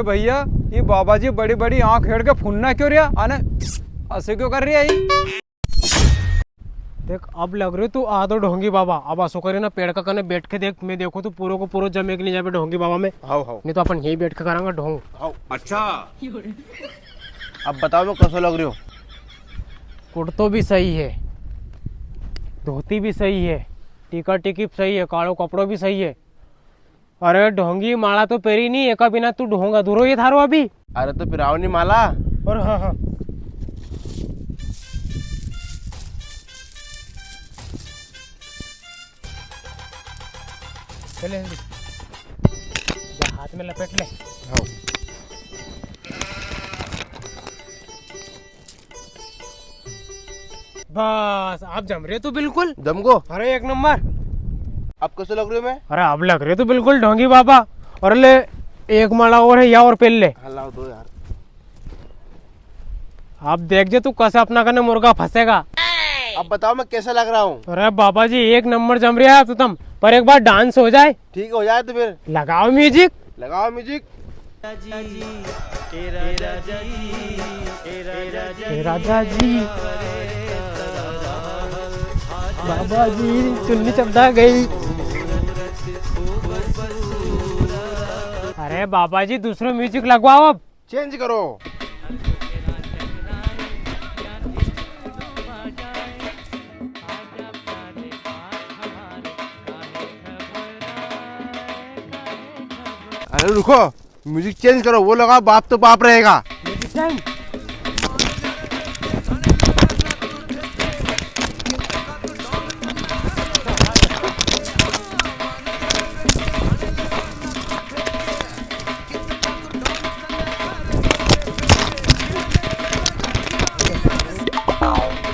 अरे भैया ये बाबा जी बड़ी बड़ी आंख हेड़ के फुन्ना क्यों रिया आने ऐसे क्यों कर रही है ये? देख अब लग रही तू आ तो ढोंगी बाबा। अब असो करे ना पेड़ का कने बैठ के देख, मैं देखो तो पूरा को पूरा जमे के नहीं जाए ढोंगी बाबा में। हाउ हाउ नहीं तो अपन यही बैठ के करांगा ढोंग। हाउ अच्छा अब बताओ मैं कैसा लग रही हूँ? कुर्तो भी सही है, धोती भी सही है, टीका टिकी सही है, कालो कपड़ो भी सही है। अरे ढोंगी माला तो पेरी नहीं एक बिना तू ढोंगा दूरो ये थारो अभी। अरे तो फिर आओ नहीं माला। और हाँ हाँ चले हाथ में लपेट ले। हाउ बस आप जम रहे तो बिल्कुल जमको। अरे एक नंबर। अब कैसे लग रही हूँ मैं? अरे अब लग रहे तो बिल्कुल ढोंगी बाबा। और ले एक माला और है या और पेल ले। हलाओ दो यार। आप देख जे तू कैसे अपना करने मुर्गा फंसेगा। अब बताओ मैं कैसा लग रहा हूँ? अरे बाबा जी एक नंबर जम रहा है तो तुम, पर एक बार डांस हो जाए। ठीक हो जाए तो फिर लगाओ म्यूजिक। लगाओ म्यूजिक। राजा जी बाबा जी चुन्नी चपदा गई। अरे बाबा जी दूसरा म्यूजिक लगवाओ अब। चेंज करो। अरे रुको, म्यूजिक चेंज करो, वो लगा बाप तो बाप रहेगा।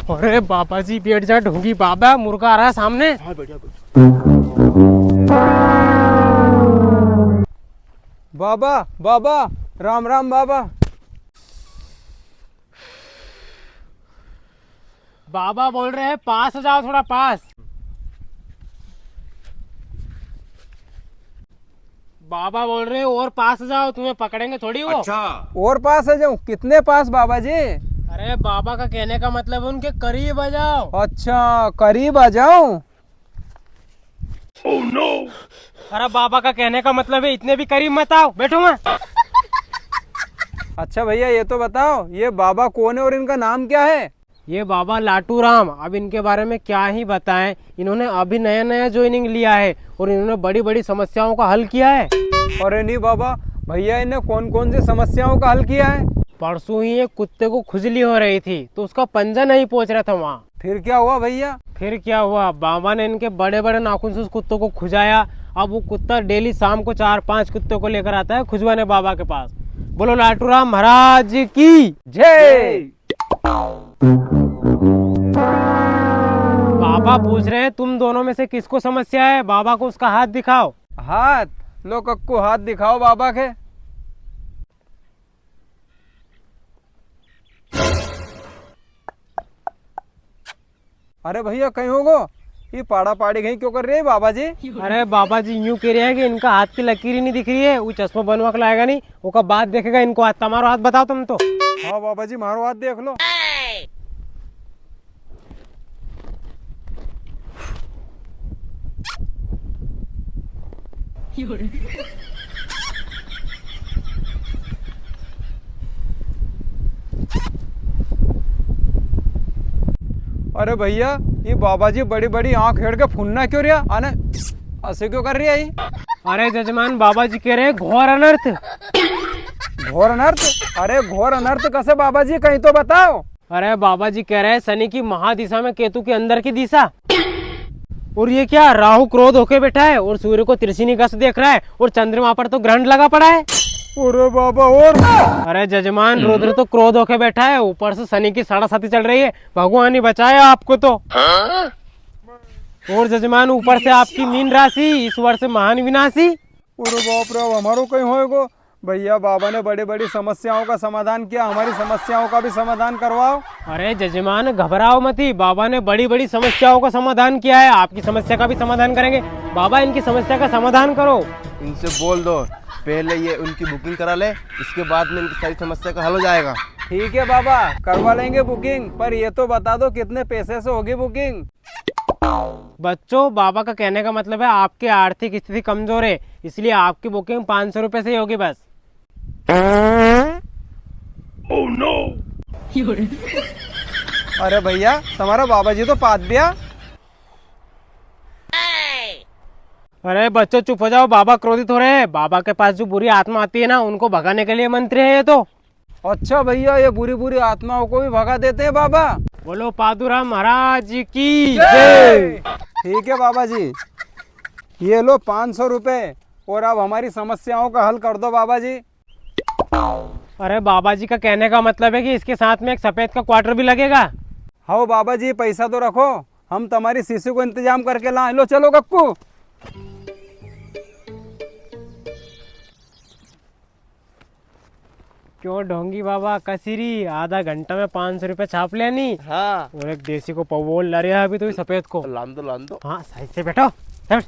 अरे बाबा जी बैठ जा ढोंगी बाबा, मुर्गा आ रहा है सामने। हाँ बैठा बाबा बाबा राम राम बाबा। बाबा बोल रहे हैं पास आ जाओ, थोड़ा पास। बाबा बोल रहे हैं और पास आ जाओ, तुम्हें पकड़ेंगे थोड़ी वो। अच्छा और पास आ जाऊं? कितने पास बाबा जी? अरे बाबा का कहने का मतलब उनके करीब आ जाओ। अच्छा करीब आ जाऊं? Oh no. अरे बाबा का कहने का मतलब है इतने भी करीब मत आओ, बैठो मैं। अच्छा भैया ये तो बताओ ये बाबा कौन है और इनका नाम क्या है? ये बाबा लाटू राम। अब इनके बारे में क्या ही बताएं, इन्होंने अभी नया नया ज्वाइनिंग लिया है और इन्होंने बड़ी बड़ी समस्याओं का हल किया है। अरे नहीं बाबा, भैया इन्हें कौन कौन सी समस्याओं का हल किया है? परसों ही एक कुत्ते को खुजली हो रही थी तो उसका पंजा नहीं पहुंच रहा था वहाँ। फिर क्या हुआ भैया? फिर क्या हुआ, बाबा ने इनके बड़े बड़े नाखून से उस कुत्ते को खुजाया। अब वो कुत्ता डेली शाम को 4-5 कुत्तों को लेकर आता है खुजवाने बाबा के पास। बोलो लाटू राम महाराज की जय। बाबा पूछ रहे हैं तुम दोनों में से किसको समस्या है, बाबा को उसका हाथ दिखाओ। हाथ? लो कक्कू हाथ दिखाओ बाबा के। अरे भैया कहीं होगो, ये पाड़ा पाड़ी कहीं क्यों कर रही है बाबा जी? अरे बाबा जी यूं कह रहे हैं कि इनका हाथ की लकीर ही नहीं दिख रही है, वो चश्मा बनवा के लाएगा नहीं, वो कब बात देखेगा इनको हाथ। तुम्हारा हाथ बताओ तुम तो। हाँ बाबा जी मारो हाथ देख लो। अरे भैया ये बाबा जी बड़ी बड़ी आंख हेड़ के फुन्ना क्यों रिया आने ऐसे क्यों कर रही है ये? अरे जजमान बाबा जी कह रहे हैं घोर अनर्थ। घोर अनर्थ? अरे घोर अनर्थ कैसे बाबा जी, कहीं तो बताओ। अरे बाबा जी कह रहे हैं शनि की महादिशा में केतु के अंदर की दिशा। और ये क्या, राहु क्रोध होके बैठा है और सूर्य को तिरछिनी गस्त देख रहा है और चंद्रमा पर तो ग्रहण लगा पड़ा है। अरे बाबा और? अरे जजमान रुद्र तो क्रोध होके बैठा है, ऊपर से शनि की साढ़े चल रही है, भगवान ही बचाया आपको तो। और जजमान ऊपर से आपकी मीन राशि इस वर्ष महान विनाशी। अरे बाप रे, हमारो कहीं होएगो। भैया बाबा ने बड़ी बड़ी समस्याओं का समाधान किया, हमारी समस्याओं का भी समाधान करवाओ। अरे जजमान घबराओ मत ही, बाबा ने बड़ी बड़ी समस्याओं का समाधान किया है, आपकी समस्या का भी समाधान करेंगे। बाबा इनकी समस्या का समाधान करो। इनसे बोल दो पहले ये उनकी बुकिंग करा ले, इसके बाद में इनकी सारी समस्या का हल हो जाएगा। ठीक है बाबा, करवा लेंगे बुकिंग, पर ये तो बता दो कितने पैसे से होगी बुकिंग। बच्चों, बाबा का कहने का मतलब है आपकी आर्थिक स्थिति कमजोर है, इसलिए आपकी बुकिंग 500 रुपए से ही होगी बस। अरे भैया, तुम्हारा बाबा जी तो पाद दिया। अरे बच्चों चुप हो जाओ, बाबा क्रोधित हो रहे हैं। बाबा के पास जो बुरी आत्मा आती है ना, उनको भगाने के लिए मंत्र है ये तो। अच्छा भैया, ये बुरी बुरी आत्माओं को भी भगा देते हैं बाबा। बोलो पादुराम महाराज की जय। ठीक है बाबा जी, ये लो 500 रुपए, और अब हमारी समस्याओं का हल कर दो बाबा जी। अरे बाबा जी का कहने का मतलब है कि इसके साथ में एक सफेद का क्वार्टर भी लगेगा। हाँ बाबा जी, पैसा तो रखो, हम तुम्हारी शिशु को इंतजाम करके लाए। लो चलो गप्पू। क्यों ढोंगी बाबा कसीरी, आधा घंटा में 500 रुपए छाप लेनी। हाँ, और एक देसी को पवोल ला रहा है अभी तो सफेद को। लान दो। हाँ सही से बैठो। बैठ।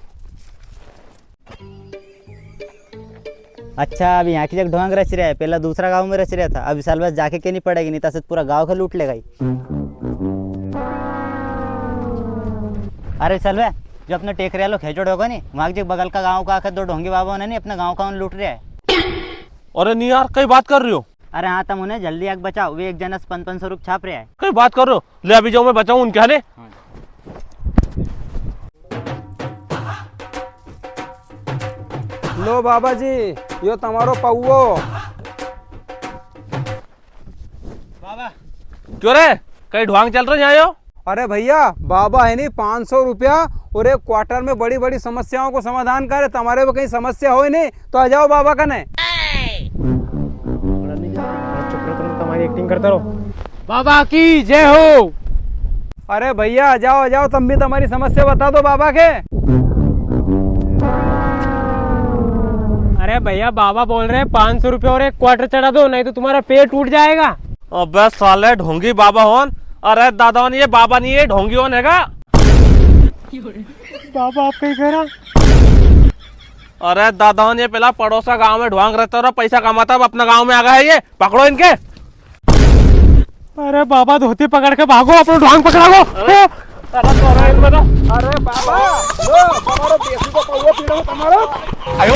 अच्छा, अब यहाँ की जगह ढोंग रच रहा है, पहला दूसरा गांव में रच रहा था, अब इस साल बस जाके के नहीं पड़ेगी, नहीं तो पूरा गांव का लूट लेगा ही। अरे चल जो अपने टेकरिया लोग खेचोड़ होगा नहीं, वहाँ के बगल का गांव का आकर दो ढोंगी बाबा ने नहीं अपना गांव का लूट रहा है। अरे नहीं यार, कई बात कर रही हो। अरे हाँ, तुम उन्हें जल्दी आग बचाओ, वे एक जनस 500 रुपये छाप रहे हैं। कई बात कर रहे हो, ले अभी जाओ मैं बचाऊं उनके हाले। लो बाबा जी, यो तुम्हारो पौवो। क्यों रे, कई ढोंग चल रहे हैं? अरे भैया, बाबा है नहीं 500 रुपया और एक क्वार्टर में बड़ी बड़ी समस्याओं को समाधान करे। तुम्हारे में कहीं समस्या हो नहीं तो आ जाओ बाबा का ने। चुप रहो, तुम तुम्हारी एक्टिंग करते रहो। बाबा की जय हो। अरे भैया आ जाओ, तुम भी तुम्हारी समस्या बता दो बाबा के। अरे भैया, बाबा बोल रहे हैं 500 रुपये और एक क्वार्टर चढ़ा दो, नहीं तो तुम्हारा पेट टूट जाएगा। अबे साले ढोंगी बाबा होन। अरे दादा ये बाबा नहीं है, ढोंगी होन हैगा। बाबा आप कहीं कह रहा। अरे दादा ये पहला पड़ोसा गांव में ढोंग रहता और पैसा कमाता, अब अपना गांव में आ गया है ये। पकड़ो इनके। अरे बाबा, धोती पकड़ के भागो, अपना ढोंग पकड़ाओ। अरे बाबा, लो तुम्हारो देसी को पौवो पीड़ो तुम्हारो। आयो